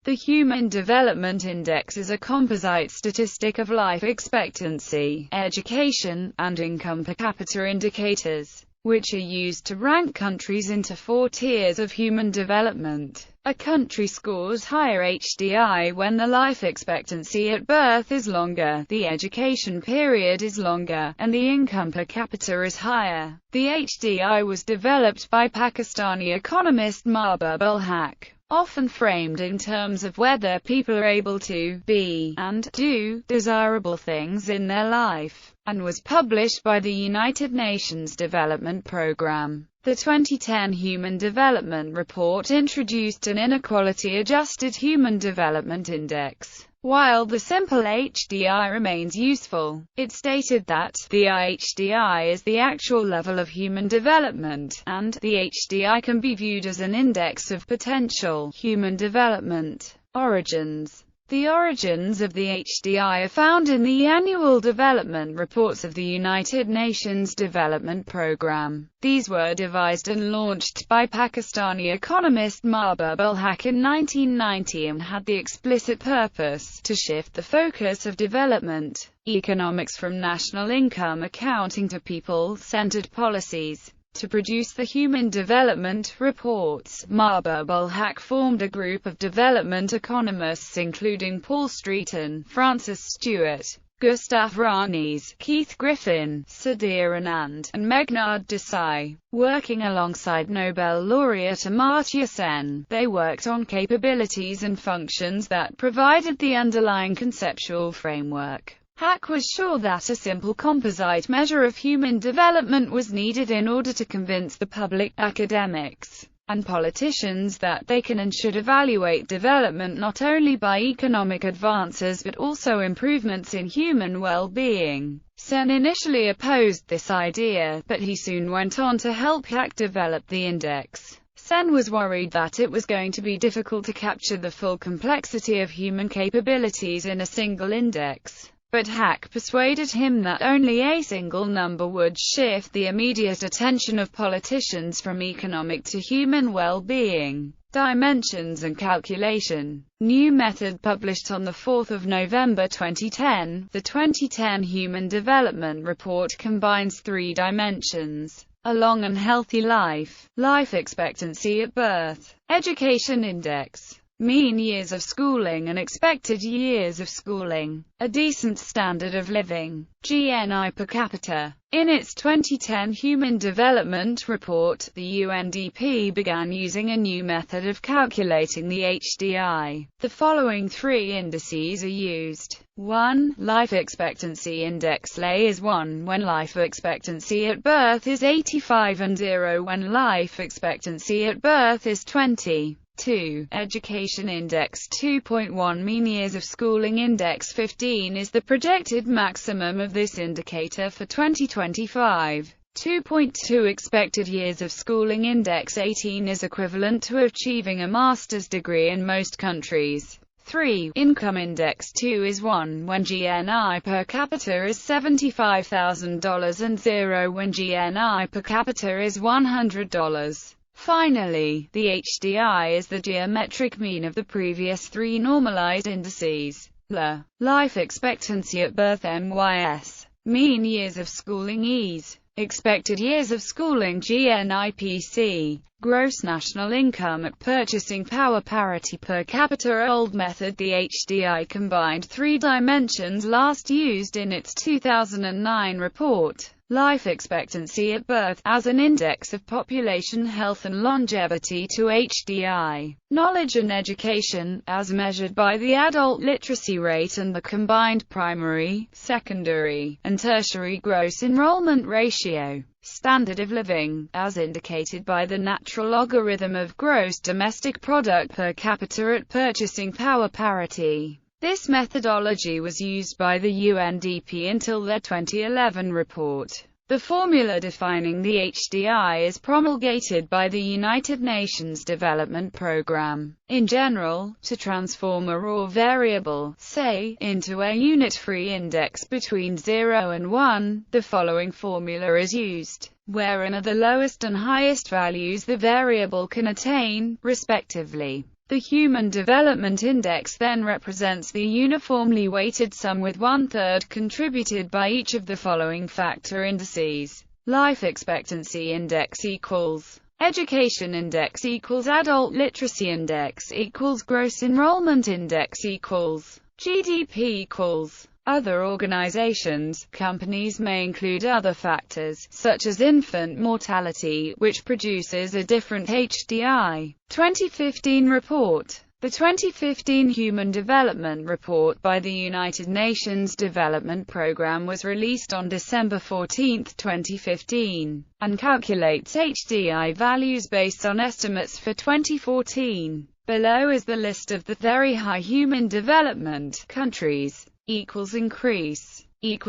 The Human Development Index is a composite statistic of life expectancy, education, and income per capita indicators, which are used to rank countries into 4 tiers of human development. A country scores higher HDI when the life expectancy at birth is longer, the education period is longer, and the income per capita is higher. The HDI was developed by Pakistani economist Mahbub ul Haq, often framed in terms of whether people are able to be and do desirable things in their life, and was published by the United Nations Development Programme. The 2010 Human Development Report introduced an Inequality Adjusted Human Development Index. While the simple HDI remains useful, it stated that the HDI is the actual level of human development, and the HDI can be viewed as an index of potential human development. Origins. The origins of the HDI are found in the annual development reports of the United Nations Development Programme. These were devised and launched by Pakistani economist Mahbub ul Haq in 1990 and had the explicit purpose to shift the focus of development economics from national income accounting to people-centered policies. To produce the Human Development Reports, Mahbub ul Haq formed a group of development economists including Paul Streeton, Francis Stewart, Gustav Ranis, Keith Griffin, Sudhir Anand, and Meghnad Desai. Working alongside Nobel laureate Amartya Sen, they worked on capabilities and functions that provided the underlying conceptual framework. Haq was sure that a simple composite measure of human development was needed in order to convince the public, academics, and politicians that they can and should evaluate development not only by economic advances but also improvements in human well-being. Sen initially opposed this idea, but he soon went on to help Haq develop the index. Sen was worried that it was going to be difficult to capture the full complexity of human capabilities in a single index. But Haq persuaded him that only a single number would shift the immediate attention of politicians from economic to human well-being, dimensions and calculation. New method published on 4 November 2010, the 2010 Human Development Report combines 3 dimensions: a long and healthy life, life expectancy at birth, education index, mean years of schooling and expected years of schooling, a decent standard of living, GNI per capita. In its 2010 Human Development Report, the UNDP began using a new method of calculating the HDI. The following 3 indices are used. 1. Life Expectancy Index. LA is 1 when life expectancy at birth is 85 and 0 when life expectancy at birth is 20. 2. Education Index 2.1 Mean years of schooling Index 15 is the projected maximum of this indicator for 2025. 2.2 Expected years of schooling Index 18 is equivalent to achieving a master's degree in most countries. 3. Income Index 2 is 1 when GNI per capita is $75,000 and 0 when GNI per capita is $100. Finally, the HDI is the geometric mean of the previous 3 normalized indices. LA, life expectancy at birth MYS, mean years of schooling EAS, expected years of schooling GNIPC, gross national income at purchasing power parity per capita. Old method. The HDI combined 3 dimensions last used in its 2009 report. Life expectancy at birth, as an index of population health and longevity, to HDI, knowledge and education, as measured by the adult literacy rate and the combined primary, secondary, and tertiary gross enrollment ratio. Standard of living, as indicated by the natural logarithm of gross domestic product per capita at purchasing power parity. This methodology was used by the UNDP until their 2011 report. The formula defining the HDI is promulgated by the United Nations Development Programme. In general, to transform a raw variable, say, into a unit-free index between 0 and 1, the following formula is used, wherein are the lowest and highest values the variable can attain, respectively. The Human Development Index then represents the uniformly weighted sum with 1/3 contributed by each of the following factor indices. Life Expectancy Index equals Education Index equals Adult Literacy Index equals Gross Enrollment Index equals GDP equals Other organizations. Companies may include other factors, such as infant mortality, which produces a different HDI. 2015 report. The 2015 Human Development Report by the United Nations Development Programme was released on December 14, 2015, and calculates HDI values based on estimates for 2014. Below is the list of the very high human development countries. Increase,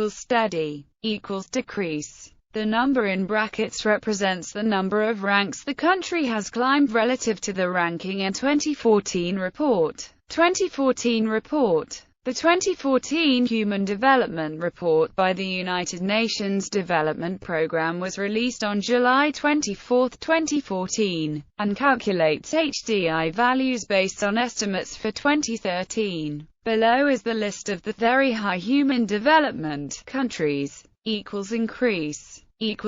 steady, decrease. The number in brackets represents the number of ranks the country has climbed relative to the ranking in 2014 report. 2014 report. The 2014 Human Development Report by the United Nations Development Programme was released on July 24, 2014, and calculates HDI values based on estimates for 2013. Below is the list of the very high human development countries. Increase,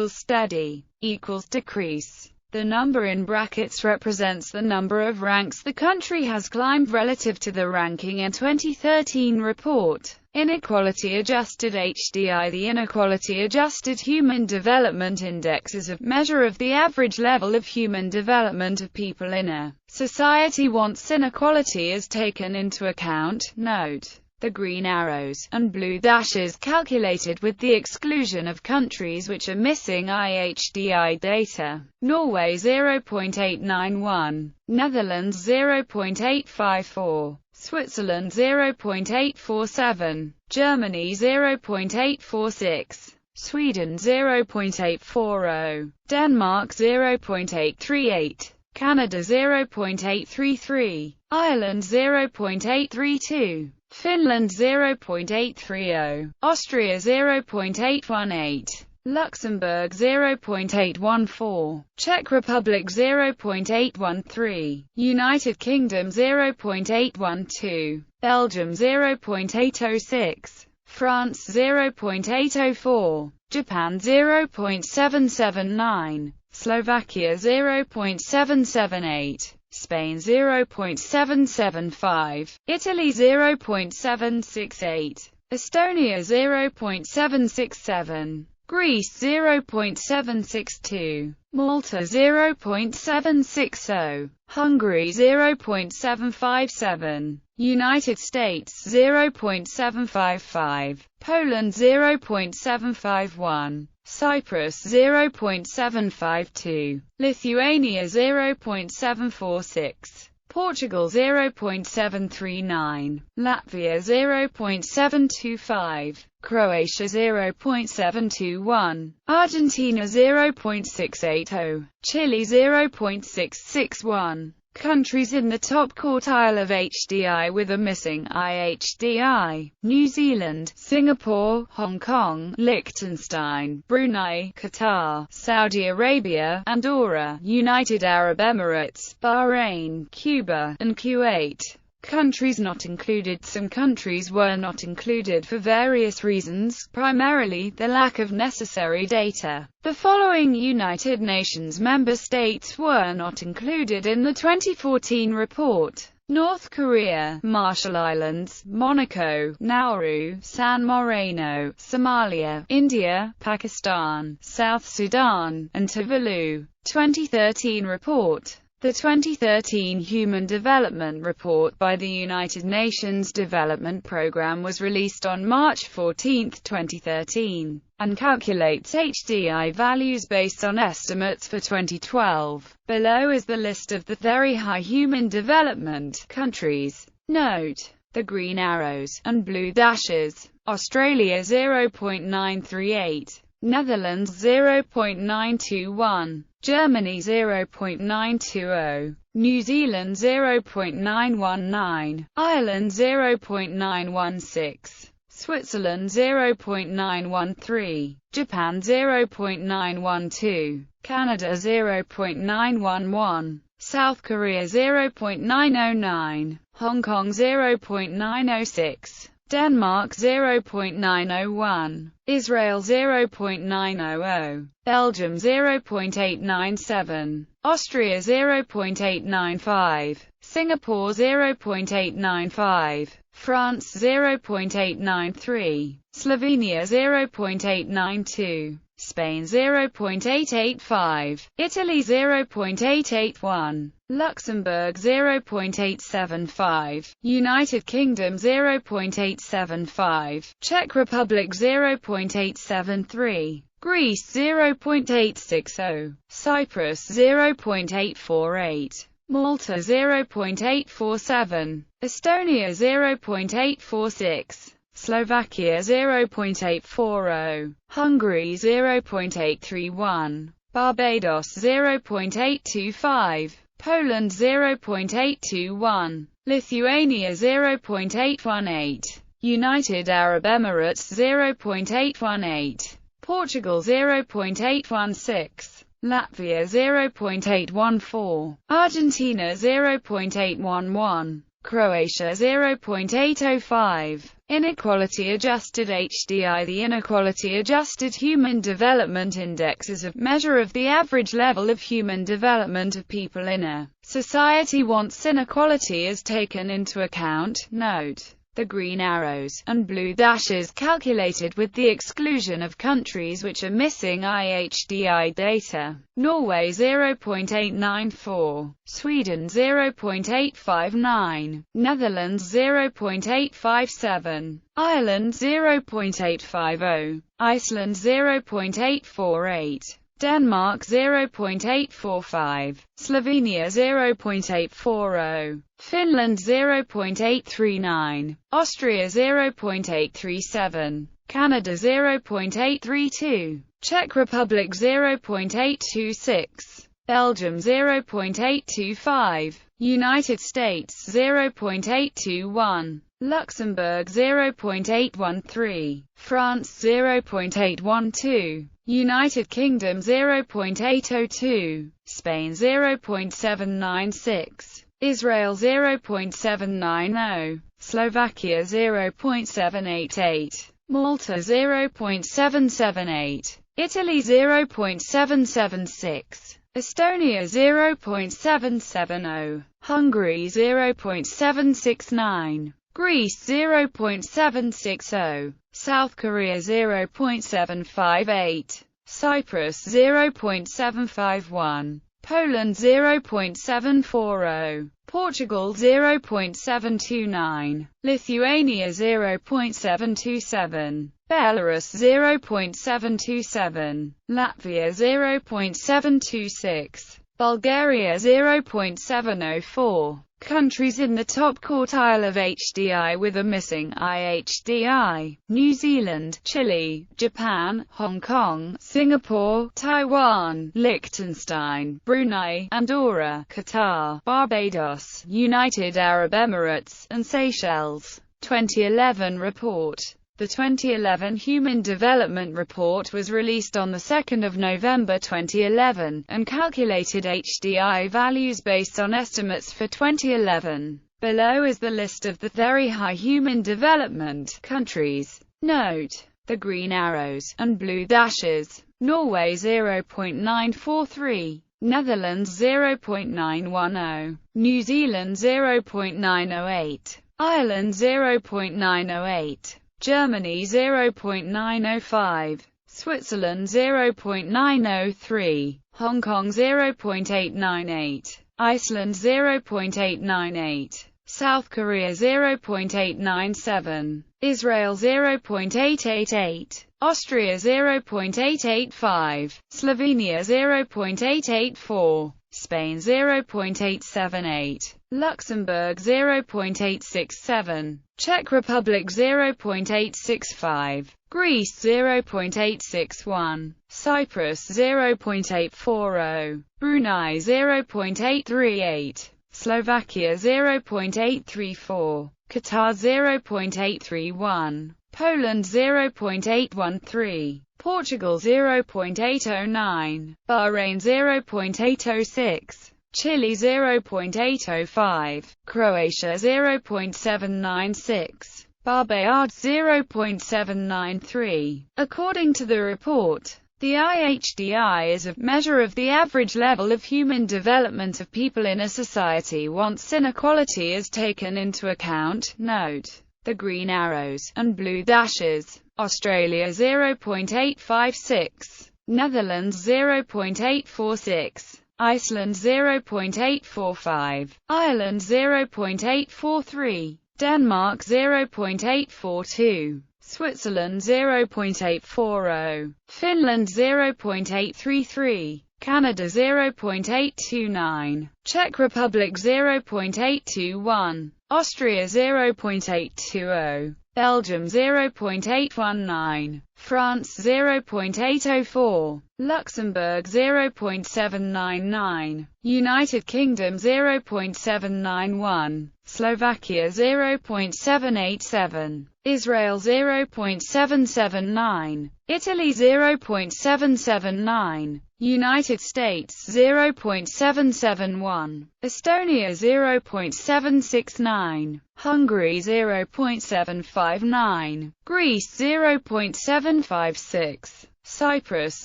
steady, decrease. The number in brackets represents the number of ranks the country has climbed relative to the ranking in 2013 report. Inequality Adjusted HDI. The Inequality Adjusted Human Development Index is a measure of the average level of human development of people in a society. Once inequality is taken into account, note the green arrows and blue dashes calculated with the exclusion of countries which are missing IHDI data. Norway 0.891, Netherlands 0.854, Switzerland 0.847, Germany 0.846, Sweden 0.840, Denmark 0.838, Canada 0.833, Ireland 0.832, Finland 0.830, Austria 0.818, Luxembourg 0.814, Czech Republic 0.813, United Kingdom 0.812, Belgium 0.806, France 0.804, Japan 0.779, Slovakia 0.778, Spain 0.775, Italy 0.768, Estonia 0.767, Greece 0.762, Malta 0.760, Hungary 0.757, United States 0.755, Poland 0.751, Cyprus 0.752, Lithuania 0.746, Portugal 0.739, Latvia 0.725, Croatia 0.721, Argentina 0.680, Chile 0.661. Countries in the top quartile of HDI with a missing IHDI: New Zealand, Singapore, Hong Kong, Liechtenstein, Brunei, Qatar, Saudi Arabia, Andorra, United Arab Emirates, Bahrain, Cuba, and Kuwait. Countries not included. Some countries were not included for various reasons, primarily the lack of necessary data. The following United Nations member states were not included in the 2014 report: North Korea, Marshall Islands, Monaco, Nauru, San Marino, Somalia, India, Pakistan, South Sudan, and Tuvalu. 2013 report. The 2013 Human Development Report by the United Nations Development Programme was released on March 14, 2013, and calculates HDI values based on estimates for 2012. Below is the list of the very high human development countries. Note the green arrows and blue dashes. Australia 0.938, Netherlands 0.921, Germany 0.920, New Zealand 0.919, Ireland 0.916, Switzerland 0.913, Japan 0.912, Canada 0.911, South Korea 0.909, Hong Kong 0.906, Denmark 0.901, Israel 0.900, Belgium 0.897, Austria 0.895, Singapore 0.895, France 0.893, Slovenia 0.892, Spain 0.885, Italy 0.881, Luxembourg 0.875, United Kingdom 0.875, Czech Republic 0.873, Greece 0.860, Cyprus 0.848, Malta 0.847, Estonia 0.846, Slovakia 0.840, Hungary 0.831, Barbados 0.825, Poland 0.821, Lithuania 0.818, United Arab Emirates 0.818, Portugal 0.816, Latvia 0.814, Argentina 0.811, Croatia 0.805. Inequality Adjusted HDI. The Inequality Adjusted Human Development Index is a measure of the average level of human development of people in a society. Once inequality is taken into account, note the green arrows and blue dashes calculated with the exclusion of countries which are missing IHDI data. Norway 0.894, Sweden 0.859, Netherlands 0.857, Ireland 0.850, Iceland 0.848, Denmark 0.845, Slovenia 0.840, Finland 0.839, Austria 0.837, Canada 0.832, Czech Republic 0.826, Belgium 0.825, United States 0.821, Luxembourg 0.813, France 0.812, United Kingdom 0.802, Spain 0.796, Israel 0.790, Slovakia 0.788, Malta 0.778, Italy 0.776, Estonia 0.770, Hungary 0.769, Greece 0.760, South Korea 0.758, Cyprus 0.751, Poland 0.740, Portugal 0.729, Lithuania 0.727, Belarus 0.727, Latvia 0.726, Bulgaria 0.704. Countries in the top quartile of HDI with a missing IHDI: New Zealand, Chile, Japan, Hong Kong, Singapore, Taiwan, Liechtenstein, Brunei, Andorra, Qatar, Barbados, United Arab Emirates, and Seychelles. 2011 report. The 2011 Human Development Report was released on 2 November 2011, and calculated HDI values based on estimates for 2011. Below is the list of the very high human development countries. Note the green arrows and blue dashes. Norway 0.943, Netherlands 0.910, New Zealand 0.908, Ireland 0.908. Germany 0.905, Switzerland 0.903, Hong Kong 0.898, Iceland 0.898, South Korea 0.897, Israel 0.888, Austria 0.885, Slovenia 0.884, Spain 0.878, Luxembourg 0.867, Czech Republic 0.865, Greece 0.861, Cyprus 0.840, Brunei 0.838, Slovakia 0.834, Qatar 0.831, Poland 0.813, Portugal 0.809, Bahrain 0.806, Chile 0.805, Croatia 0.796, Barbados 0.793. According to the report, the IHDI is a measure of the average level of human development of people in a society once inequality is taken into account. Note the green arrows and blue dashes. Australia 0.856, Netherlands 0.846, Iceland 0.845, Ireland 0.843, Denmark 0.842, Switzerland 0.840, Finland 0.833, Canada 0.829, Czech Republic 0.821, Austria 0.820, Belgium 0.819, France 0.804, Luxembourg 0.799, United Kingdom 0.791, Slovakia 0.787, Israel 0.779, Italy 0.779, United States 0.771, Estonia 0.769, Hungary 0.759, Greece 0.756, Cyprus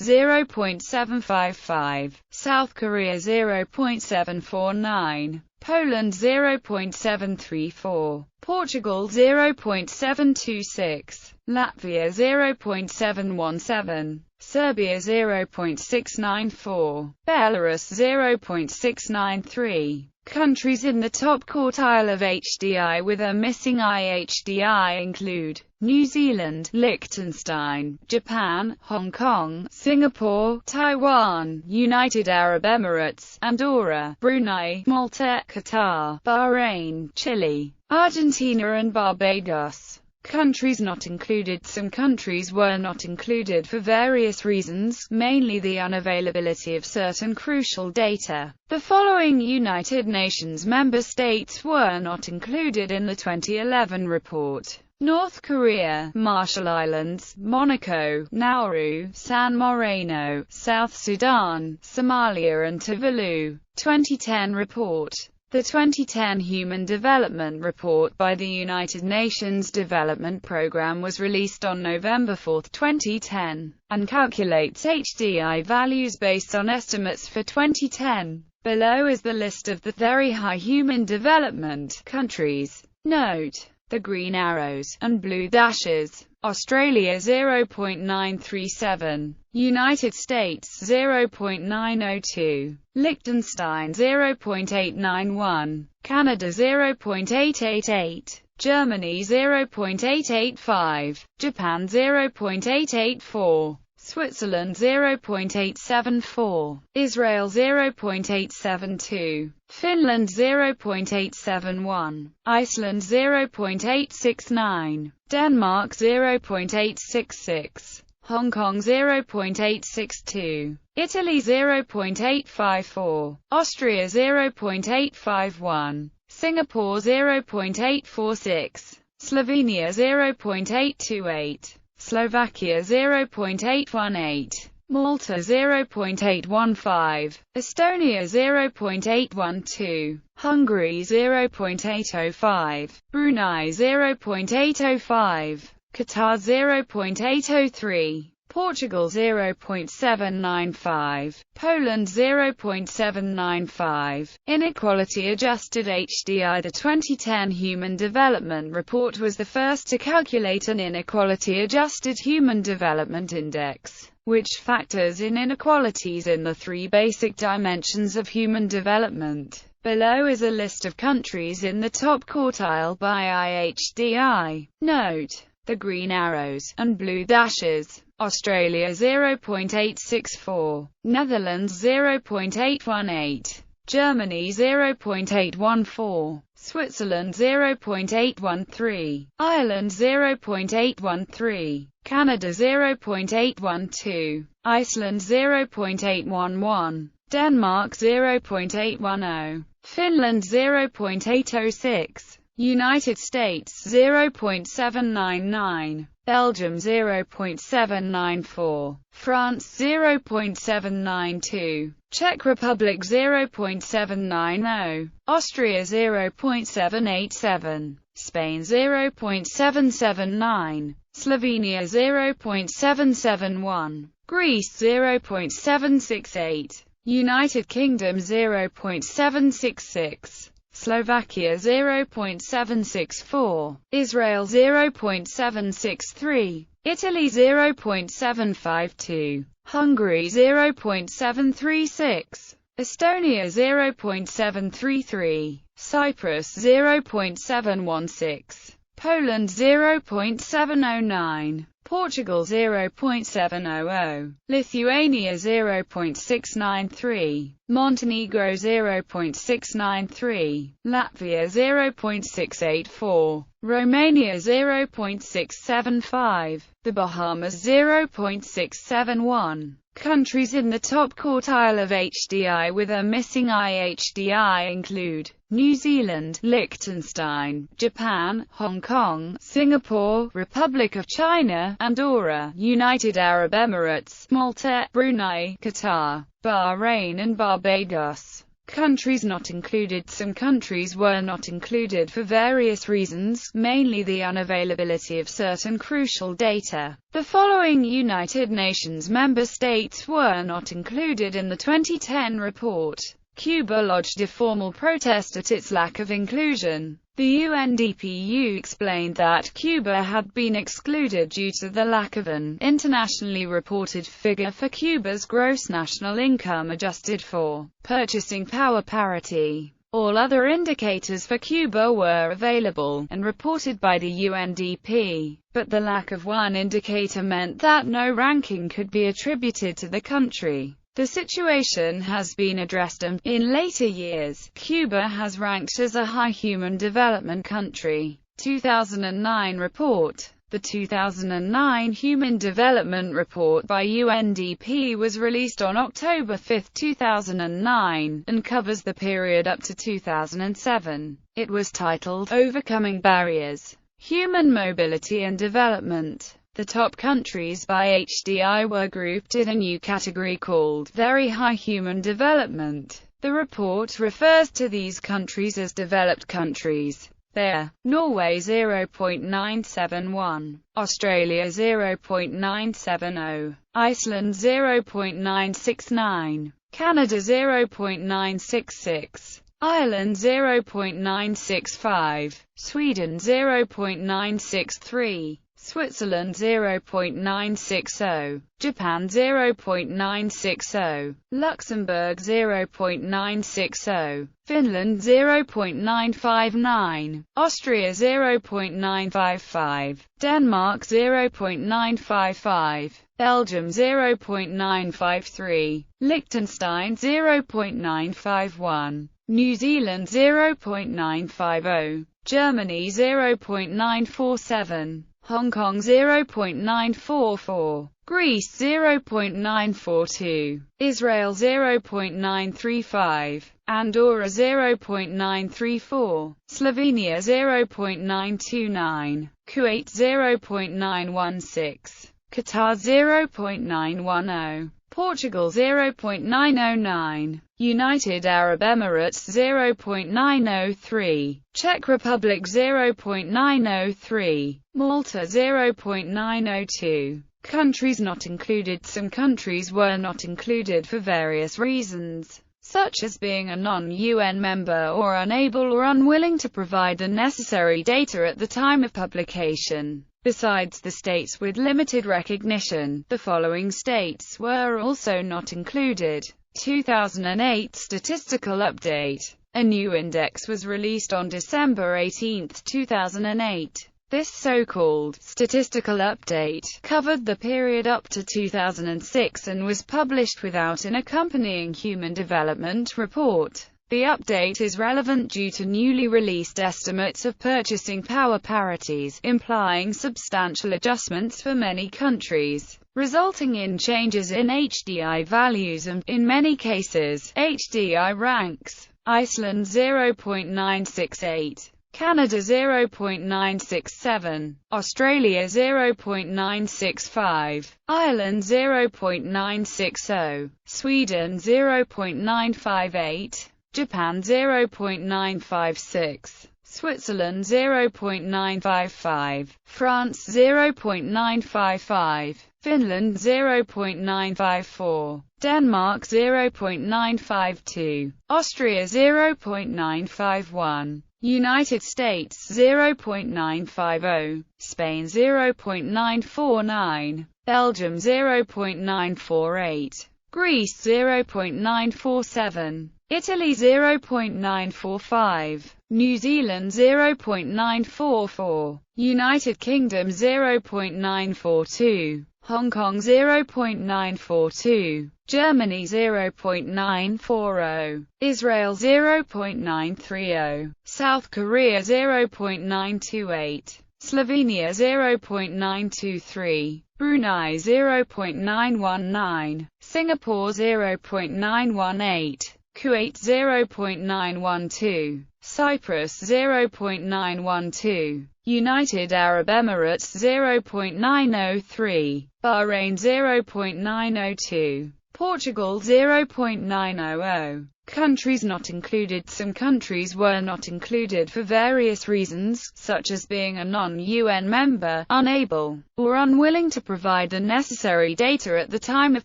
0.755, South Korea 0.749, Poland 0.734, Portugal 0.726, Latvia 0.717, Serbia 0.694, Belarus 0.693. Countries in the top quartile of HDI with a missing IHDI include New Zealand, Liechtenstein, Japan, Hong Kong, Singapore, Taiwan, United Arab Emirates, Andorra, Brunei, Malta, Qatar, Bahrain, Chile, Argentina and Barbados. Countries not included. Some countries were not included for various reasons, mainly the unavailability of certain crucial data. The following United Nations member states were not included in the 2011 report: North Korea, Marshall Islands, Monaco, Nauru, San Marino, South Sudan, Somalia and Tuvalu. 2010 report. The 2010 Human Development Report by the United Nations Development Programme was released on November 4, 2010, and calculates HDI values based on estimates for 2010. Below is the list of the very high human development countries. Note the green arrows and blue dashes. Australia 0.937, United States 0.902, Liechtenstein 0.891, Canada 0.888, Germany 0.885, Japan 0.884, Switzerland 0.874, Israel 0.872, Finland 0.871, Iceland 0.869, Denmark 0.866, Hong Kong 0.862, Italy 0.854, Austria 0.851, Singapore 0.846, Slovenia 0.828, Slovakia 0.818, Malta 0.815, Estonia 0.812, Hungary 0.805, Brunei 0.805, Qatar 0.803, Portugal 0.795, Poland 0.795. Inequality Adjusted HDI. The 2010 Human Development Report was the first to calculate an Inequality Adjusted Human Development Index, which factors in inequalities in the three basic dimensions of human development. Below is a list of countries in the top quartile by IHDI. Note the green arrows and blue dashes. Australia 0.864, Netherlands 0.818, Germany 0.814, Switzerland 0.813, Ireland 0.813, Canada 0.812, Iceland 0.811, Denmark 0.810, Finland 0.806, United States 0.799, Belgium 0.794, France 0.792, Czech Republic 0.790, Austria 0.787, Spain 0.779, Slovenia 0.771, Greece 0.768, United Kingdom 0.766, Slovakia 0.764, Israel 0.763, Italy 0.752, Hungary 0.736, Estonia 0.733, Cyprus 0.716, Poland 0.709, Portugal 0.700, Lithuania 0.693, Montenegro 0.693, Latvia 0.684, Romania 0.675, the Bahamas 0.671. Countries in the top quartile of HDI with a missing IHDI include New Zealand, Liechtenstein, Japan, Hong Kong, Singapore, Republic of China, Andorra, United Arab Emirates, Malta, Brunei, Qatar, Bahrain and Barbados. Countries not included. Some countries were not included for various reasons, mainly the unavailability of certain crucial data. The following United Nations member states were not included in the 2010 report. Cuba lodged a formal protest at its lack of inclusion. The UNDP explained that Cuba had been excluded due to the lack of an internationally reported figure for Cuba's gross national income adjusted for purchasing power parity. All other indicators for Cuba were available and reported by the UNDP, but the lack of one indicator meant that no ranking could be attributed to the country. The situation has been addressed and, in later years, Cuba has ranked as a high human development country. 2009 report. The 2009 Human Development Report by UNDP was released on October 5, 2009, and covers the period up to 2007. It was titled, Overcoming Barriers, Human Mobility and Development. The top countries by HDI were grouped in a new category called Very High Human Development. The report refers to these countries as developed countries. They are Norway 0.971, Australia 0.970, Iceland 0.969, Canada 0.966, Ireland 0.965, Sweden 0.963, Switzerland 0.960, Japan 0.960, Luxembourg 0.960, Finland 0.959, Austria 0.955, Denmark 0.955, Belgium 0.953, Liechtenstein 0.951, New Zealand 0.950, Germany 0.947, Hong Kong 0.944, Greece 0.942, Israel 0.935, Andorra 0.934, Slovenia 0.929, Kuwait 0.916, Qatar 0.910, Portugal 0.909, United Arab Emirates 0.903, Czech Republic 0.903, Malta 0.902. Countries not included. Some countries were not included for various reasons, such as being a non-UN member or unable or unwilling to provide the necessary data at the time of publication. Besides the states with limited recognition, the following states were also not included. 2008 Statistical Update. A new index was released on December 18, 2008. This so-called statistical update covered the period up to 2006 and was published without an accompanying human development report. The update is relevant due to newly released estimates of purchasing power parities, implying substantial adjustments for many countries, resulting in changes in HDI values and, in many cases, HDI ranks. Iceland 0.968, Canada 0.967, Australia 0.965, Ireland 0.960, Sweden 0.958, Japan 0.956, Switzerland 0.955, France 0.955, Finland 0.954, Denmark 0.952, Austria 0.951, United States 0.950, Spain 0.949, Belgium 0.948, Greece 0.947, Italy 0.945, New Zealand 0.944, United Kingdom 0.942, Hong Kong 0.942, Germany 0.940, Israel 0.930, South Korea 0.928, Slovenia 0.923, Brunei 0.919, Singapore 0.918, Kuwait 0.912, Cyprus 0.912, United Arab Emirates 0.903, Bahrain 0.902, Portugal 0.900. Countries not included. Some countries were not included for various reasons, such as being a non-UN member, unable, or unwilling to provide the necessary data at the time of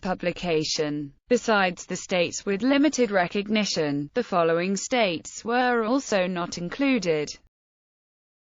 publication. Besides the states with limited recognition, the following states were also not included: